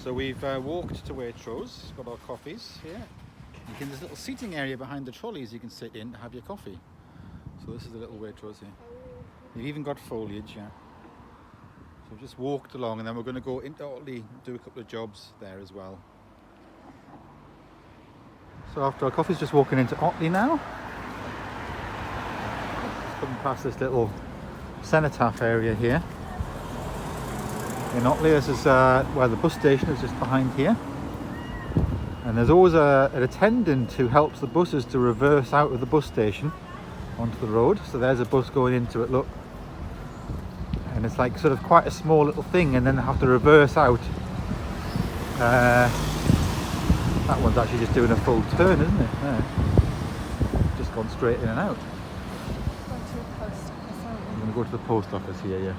So we've walked to Waitrose, got our coffees here. There's a little seating area behind the trolleys you can sit in to have your coffee. So this is the little Waitrose here. You've even got foliage, yeah. So we've just walked along and then we're going to go into Otley, do a couple of jobs there as well. So after our coffee's just walking into Otley now. Just coming past this little cenotaph area here. In Otley, this is where the bus station is, just behind here. And there's always an attendant who helps the buses to reverse out of the bus station onto the road. So there's a bus going into it, look. And it's like sort of quite a small little thing, and then they have to reverse out. That one's actually just doing a full turn, isn't it? Yeah. Just gone straight in and out. I'm going to go to the post office here, yeah.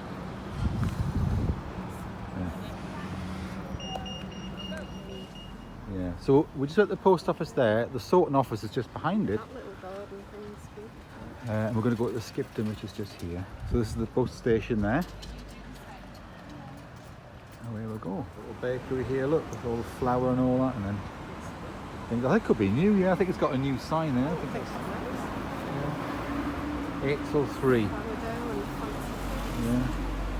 Yeah, so we're just at the post office there. The sorting office is just behind it. That little garden thing's good. And we're going to go to the Skipton, which is just here. So this is the bus station there. Away we go. Little bakery here, look, with all the flour and all that. And then I think that could be new, yeah. I think it's got a new sign there. I think that's, yeah. 8 till 3. Yeah.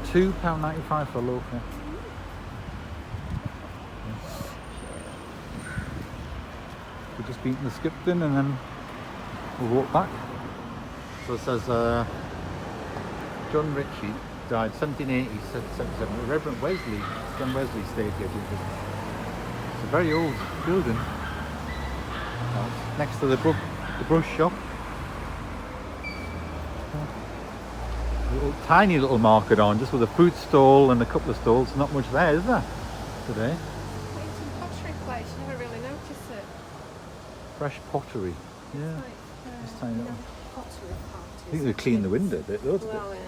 £2.95 for a loaf, yeah. We've just beaten the Skipton and then we'll walk back. So it says John Ritchie died 1780-77. Reverend Wesley, John Wesley stayed here. It's a very old building. Next to the brush shop. Tiny little market on, just with a fruit stall and a couple of stalls. Not much there, is there, today? Pottery place, you never really notice it. Fresh pottery, yeah. Like, This tiny little. pottery I think they cleaned the window a bit, though. Well, yeah.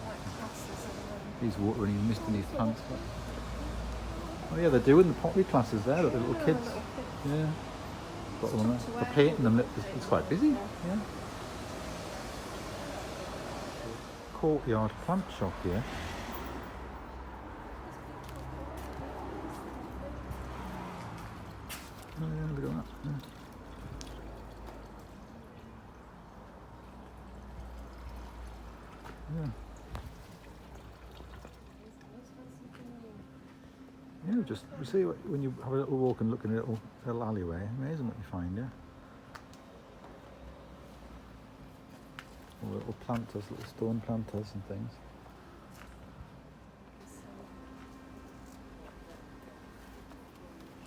Like classes and He's water and he's mist in his pants. Oh yeah, they're doing the pottery classes there, the little kids. Yeah. Got them there. They're painting them. It's quite busy. Yeah. Courtyard plant shop here. Oh yeah, look at that. Yeah. Yeah. Yeah, just you see when you have a little walk and look in a little alleyway, amazing what you find, yeah. All little planters, little stone planters and things.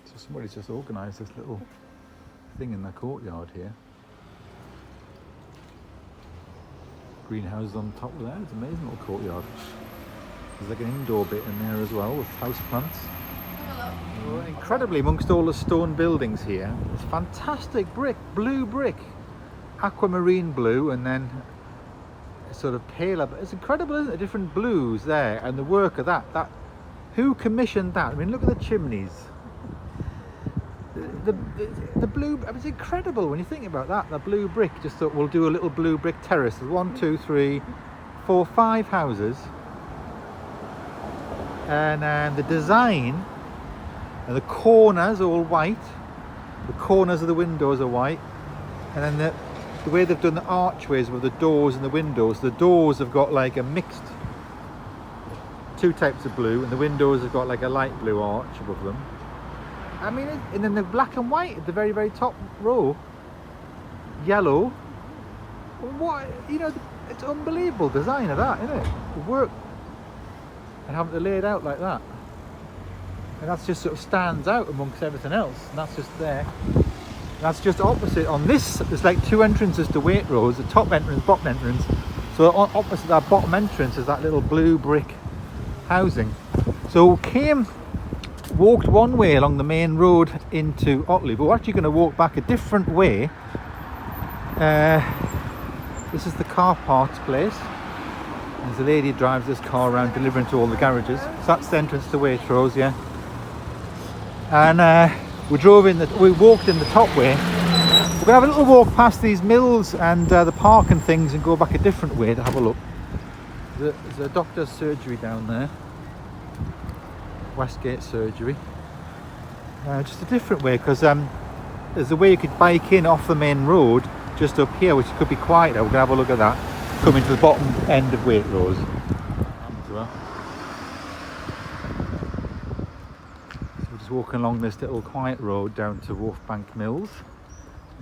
So somebody's just organised this little thing in the courtyard here. Greenhouses on top of that. It's an amazing little courtyard. There's like an indoor bit in there as well with house plants. Well, incredibly, amongst all the stone buildings here, it's fantastic brick, blue brick, aquamarine blue, and then sort of paler. But it's incredible, isn't it? Different blues there, and the work of that. Who commissioned that? I mean, look at the chimneys. The blue. I mean, it's incredible when you think about that. The blue brick. Just thought we'll do a little blue brick terrace. There's 1, 2, 3, 4, 5 houses, and the design. And the corners are all white. The corners of the windows are white, and then the way they've done the archways with the doors and the windows. The doors have got like a mixed 2 types of blue, and the windows have got like a light blue arch above them. I mean, and then the black and white at the very, very top row, yellow. What, you know, it's unbelievable design of that, isn't it? The work and having to lay it out like that. And that's just sort of stands out amongst everything else. And that's just there. And that's just opposite. On this, there's like 2 entrances to Waitrose, the top entrance, bottom entrance. So opposite that bottom entrance is that little blue brick housing. So walked one way along the main road into Otley, but we're actually going to walk back a different way. This is the car parts place. There's a lady who drives this car around delivering to all the garages. So that's the entrance to Waitrose, yeah. And we walked in the top way. We're going to have a little walk past these mills and the park and things and go back a different way to have a look. There's a doctor's surgery down there. Westgate Surgery. Just a different way, because there's a way you could bike in off the main road just up here, which could be quieter. We're going to have a look at that. Coming to the bottom end of Waitrose. As well. So we're just walking along this little quiet road down to Wharfbank Mills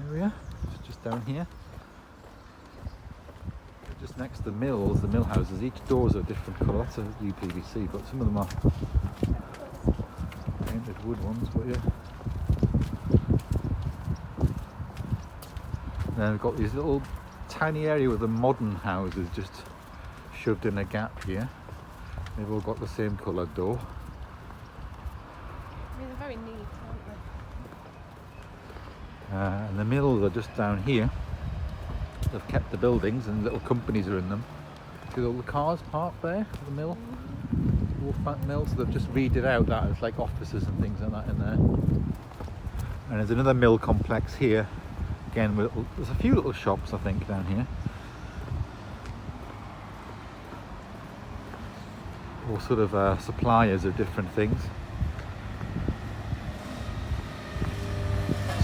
area. It's just down here. Just next to the mills, the mill houses, each doors are a different colour. That's a UPVC, but some of them are painted wood ones, but yeah. Then we've got these little tiny area with the modern houses just shoved in a gap here. They've all got the same coloured door. I mean, they're very neat, aren't they? And the mills are just down here. They've kept the buildings and little companies are in them. See all the cars parked there at the mill? Wharfbank Mill, so they've just read it out that it's like offices and things like that in there. And there's another mill complex here. Again, there's a few little shops I think down here. All sort of suppliers of different things.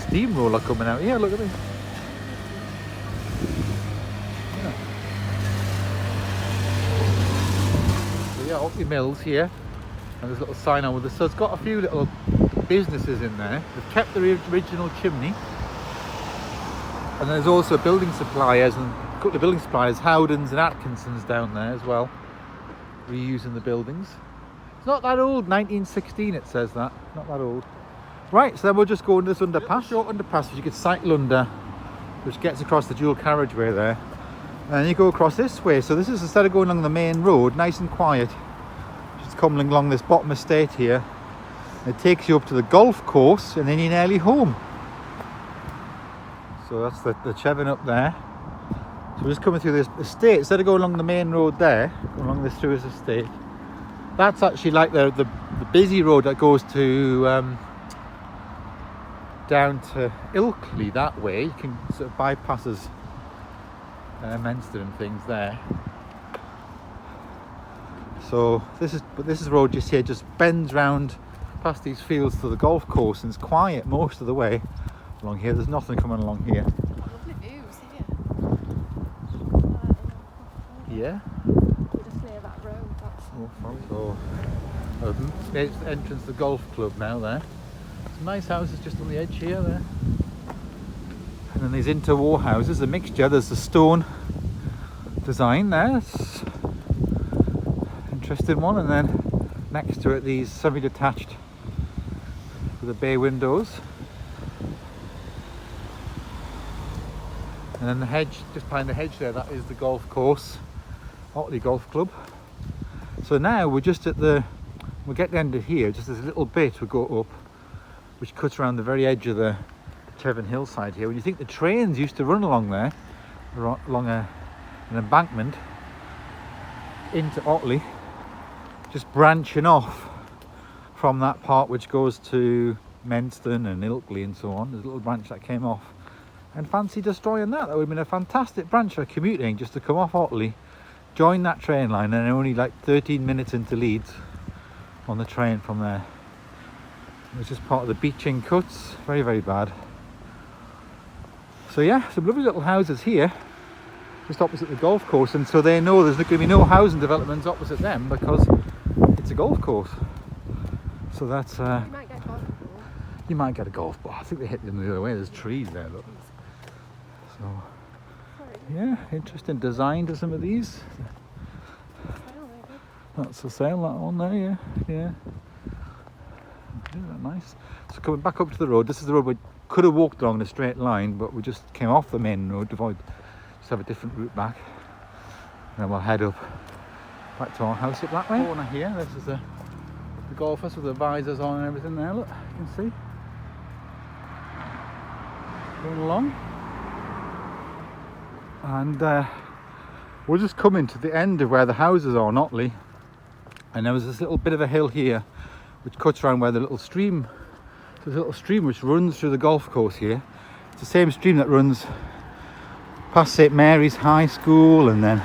Steamroller coming out here, look at this. Otley Mills here, and there's a little sign on with this. So it's got a few little businesses in there. They've kept the original chimney, and there's also building suppliers and a couple of building suppliers, Howdens and Atkinsons down there as well, reusing the buildings. It's not that old, 1916 it says that, not that old. Right, so then we'll just go under this underpass, short underpass which you could cycle under, which gets across the dual carriageway there. And you go across this way, so this is instead of going along the main road, nice and quiet, just coming along this bottom estate here. It takes you up to the golf course and then you're nearly home. So that's the Chevin up there. So we're just coming through this estate, instead of going along the main road there, going along this through this estate. That's actually like the busy road that goes to down to Ilkley that way. You can sort of bypasses Menster and things there. So this is road just here, just bends round past these fields to the golf course, and it's quiet most of the way along here. There's nothing coming along here. Lovely views here. Yeah. We just clear that road. That's There's the entrance to the golf club now there. Some nice houses just on the edge here there. And then these interwar houses, a mixture. There's the stone design there. It's an interesting one. And then next to it, these semi-detached with the bay windows. And then the hedge, just behind the hedge there, that is the golf course, Otley Golf Club. So now we're just at we'll get down to here, just this little bit we go up, which cuts around the very edge of the Chevin hillside here. When you think the trains used to run along there, along an embankment into Otley, just branching off from that part which goes to Menston and Ilkley and so on. There's a little branch that came off, and fancy destroying that. That would have been a fantastic branch for commuting, just to come off Otley, join that train line, and only like 13 minutes into Leeds on the train from there. It was just part of the beaching cuts. Very, very bad. So yeah, some lovely little houses here, just opposite the golf course, and so they know there's going to be no housing developments opposite them because it's a golf course. So that's you might get golf ball. you might get a golf ball. I think they hit them the other way. There's trees there, look. So yeah, interesting design to some of these. That's for sale, that one there, yeah. Yeah, nice. So coming back up to the road, this is the road we could have walked along in a straight line, but we just came off the main road to avoid, just have a different route back. And then we'll head up back to our house up that way. Corner here, this is the golfers with the visors on and everything there, look, you can see. Going along. And we're just coming to the end of where the houses are in Otley. And there was this little bit of a hill here which cuts around where the little stream, there's a little stream which runs through the golf course here. It's the same stream that runs past St Mary's High School and then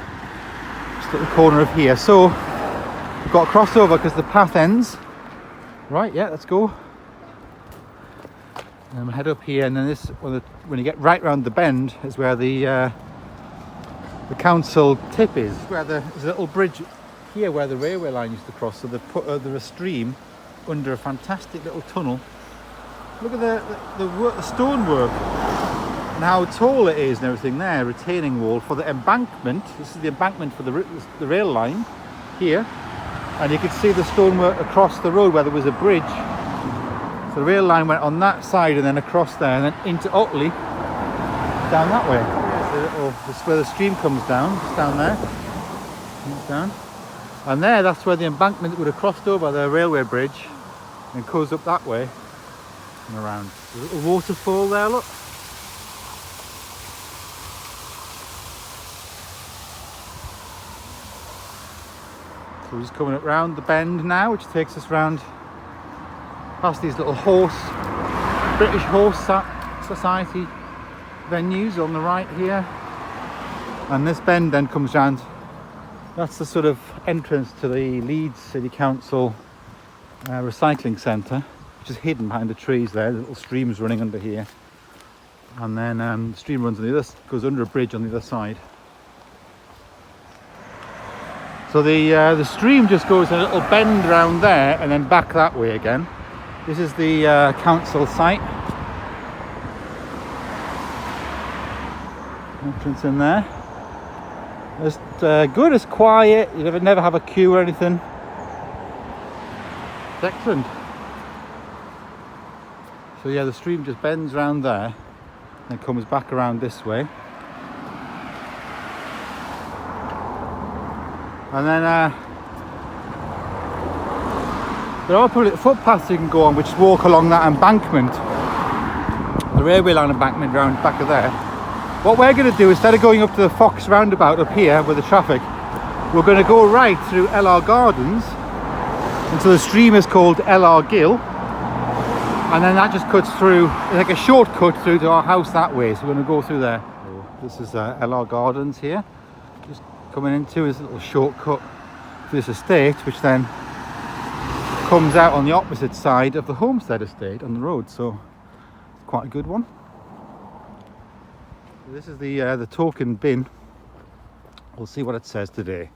just at the corner of here. So we've got a crossover because the path ends Right, yeah, let's go. And we'll head up here, and then this, when you get right round the bend, is where the council tip is. Where there's a little bridge here where the railway line used to cross. So they've put a stream under a fantastic little tunnel. Look at the stonework and how tall it is and everything there. Retaining wall for the embankment. This is the embankment for the rail line here. And you can see the stonework across the road where there was a bridge. So the rail line went on that side and then across there and then into Otley, down that way. This is where the stream comes down, just down there. Comes down. And there, that's where the embankment would have crossed over the railway bridge and goes up that way and around. There's a little waterfall there, look. So we're just coming up round the bend now, which takes us round past these little British Horse Society venues on the right here. And this bend then comes round. That's the sort of entrance to the Leeds City Council recycling centre, which is hidden behind the trees there. The little stream's running under here. And then the stream runs on the other, goes under a bridge on the other side. So the stream just goes a little bend around there and then back that way again. This is the council site. Entrance in there. It's good, it's quiet, you never have a queue or anything. It's excellent. So yeah, the stream just bends around there and comes back around this way. And then there are public footpaths you can go on which walk along that embankment, the railway line embankment round back of there. What we're going to do, instead of going up to the Fox roundabout up here with the traffic, we're going to go right through LR Gardens until the stream is called LR Gill, and then that just cuts through, like a shortcut through to our house that way. So we're going to go through there. So this is LR Gardens here. Just coming into this little shortcut to this estate, which then comes out on the opposite side of the Homestead estate on the road. So it's quite a good one. This is the token bin. We'll see what it says today.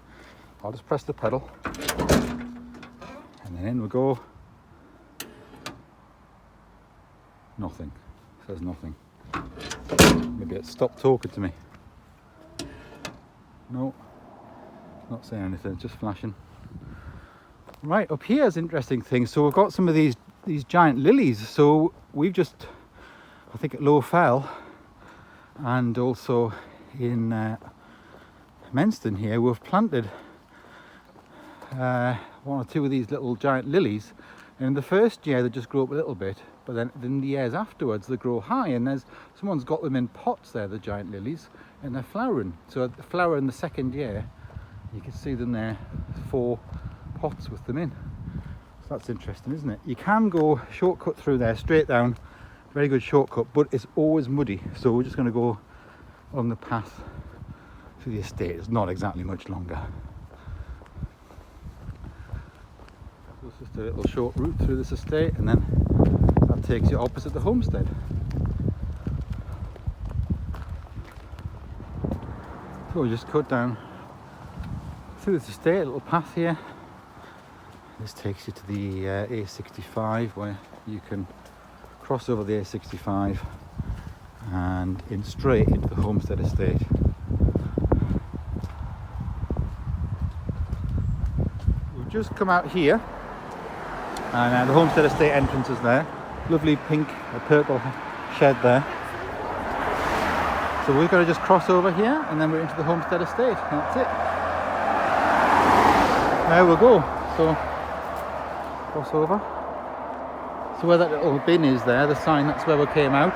I'll just press the pedal and then in we go. Nothing. It says nothing. Maybe it stopped talking to me. No, not saying anything, it's just flashing. Right, up here is an interesting thing. So we've got some of these giant lilies. So we've just, I think at Low Fell and also in Menston here, we've planted one or two of these little giant lilies, and in the first year they just grow up a little bit, but then in the years afterwards they grow high, and someone's got them in pots there, the giant lilies, and they're flowering. So the flower in the second year, you can see them there, 4 pots with them in. So that's interesting, isn't it? You can go shortcut through there, straight down, very good shortcut, but it's always muddy. So we're just going to go on the path to the estate. It's not exactly much longer. So it's just a little short route through this estate, and then that takes you opposite the homestead. So we just cut down through this estate, a little path here. This takes you to the A65, where you can cross over the A65 and in straight into the homestead estate. We've just come out here, and the homestead estate entrance is there. Lovely pink or purple shed there. So we've got to just cross over here, and then we're into the homestead estate. And that's it. There we'll go. So cross over. So where that little bin is there, the sign, that's where we came out.